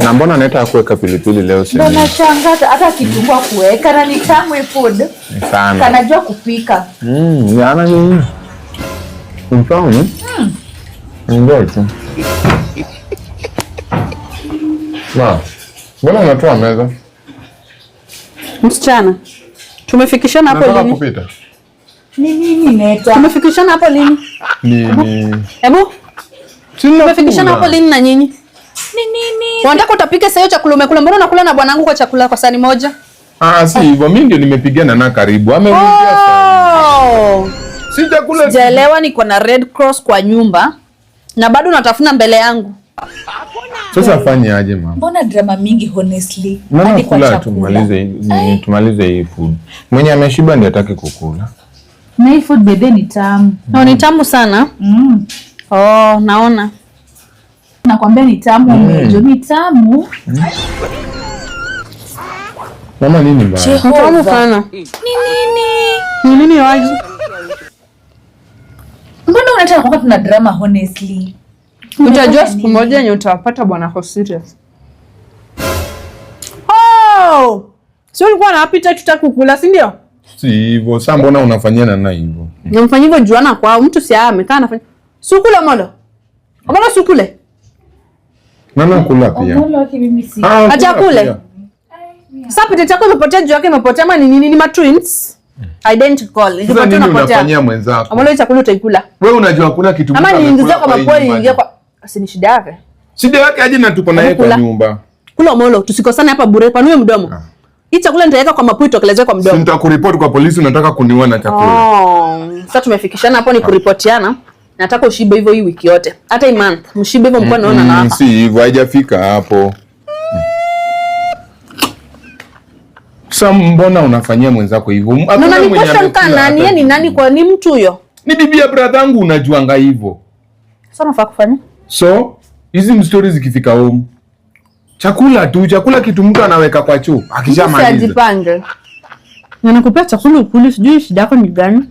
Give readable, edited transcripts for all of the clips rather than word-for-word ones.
Na mbona naita kuweka pilipili leo sasa? Mbona shangaza hata kitunguu kuweka na ni tamu food. Sana. Kanajua kupika. Yana nini? Mfano? Ndio tu. Mbona unatoa meza? Msichana. Tumefikishana hapo lini? Kupita. Nini neta? Tumefikishana hapo lini? Hebu. Tumefikishana hapo lini na nyinyi? Nini? Wanataka utapike sasa hiyo chakula umekula. Mbona unakula na bwanangu kwa chakula kwa sahani moja? Si hivyo. Mimi ndio nimepigana na karibu. Amerudia sana. Si chakula. Sijaelewa, niko na Red Cross kwa nyumba na bado unatafuna mbele yangu. Sasa afanye aje mama? Mbona drama mingi honestly? Hadi kwa chakula. Tumalize hii food. Mwenye ameshiba ndiye atake kukula. Na hii food bebe ni tamu. Ni tamu sana. Naona. Nakwambia ni tamu mmejo, ni tamu. Mama nini mbaya? Tamu sana. Nini waji? Mbona unataka kukaa tuna drama honestly? Utajua siku moja yenye utapata bwana kwa serious. Sio ulikuwa na appetite tutaki kukula, si ndio? Si hivyo. Sasa mbona unafanyana na hivyo? Namfanyia hivyo juana kwa mtu si amekaa anafanya. Sukule modo. Mbona sukule? Nana kula pia. Acha kule. Sasa appetite yako imepotea, juu yake imepotea, ama ni nini? Ni ma twins. Identical. Sasa nini unafanyia mwenzako? Mbona chakula utaikula? Wewe unajua kuna kitu ama niingize kwa mapoi ingia kwa si ni shida yake. Shida yake aje na tuko naye kwa nyumba. Kula molo, tusikosane hapa bure. Panue mdomo. Hii chakula nitaweka kwa mapoi tokelezee kwa mdomo. Si nitakuripoti kwa polisi, unataka kuniua na chakula. Sasa tumefikishana hapo ni kuripotiana. Nataka ushibe hivyo hii wiki yote. Hata hii month mshibe hivyo mko naona na hapa. Si hivyo, haijafika hapo. Sasa mbona unafanyia mwenzako hivyo? Hakuna mwenye anakula. Nani yeye ni nani kwa ni mtu huyo? Ni bibi ya brother yangu, unajuanga hivyo. Sasa nafaa kufanya? So, hizi stories zikifika home. Chakula kitu mtu anaweka kwa choo. Akishamaliza. Usijipange. Ninakupea chakula ukuli, sijui shida yako ni gani?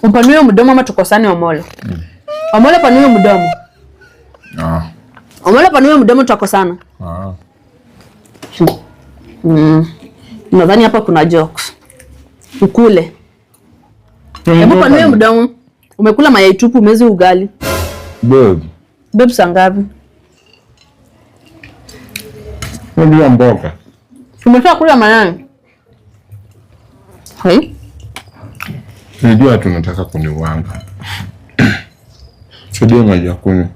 Upanue mdomo ama tukosane Omolo. Omolo panue mdomo. Omolo panue mdomo tutakosana. Nadhani hapa kuna jokes. Ukule. Hebu panue mdomo. Umekula mayai tupu, umezi ugali. Babe sangapi? Ndio mboga. Umetoka kula mayai. Hai? Nijua tunataka kuniwanga. Sio maji ya kunywa.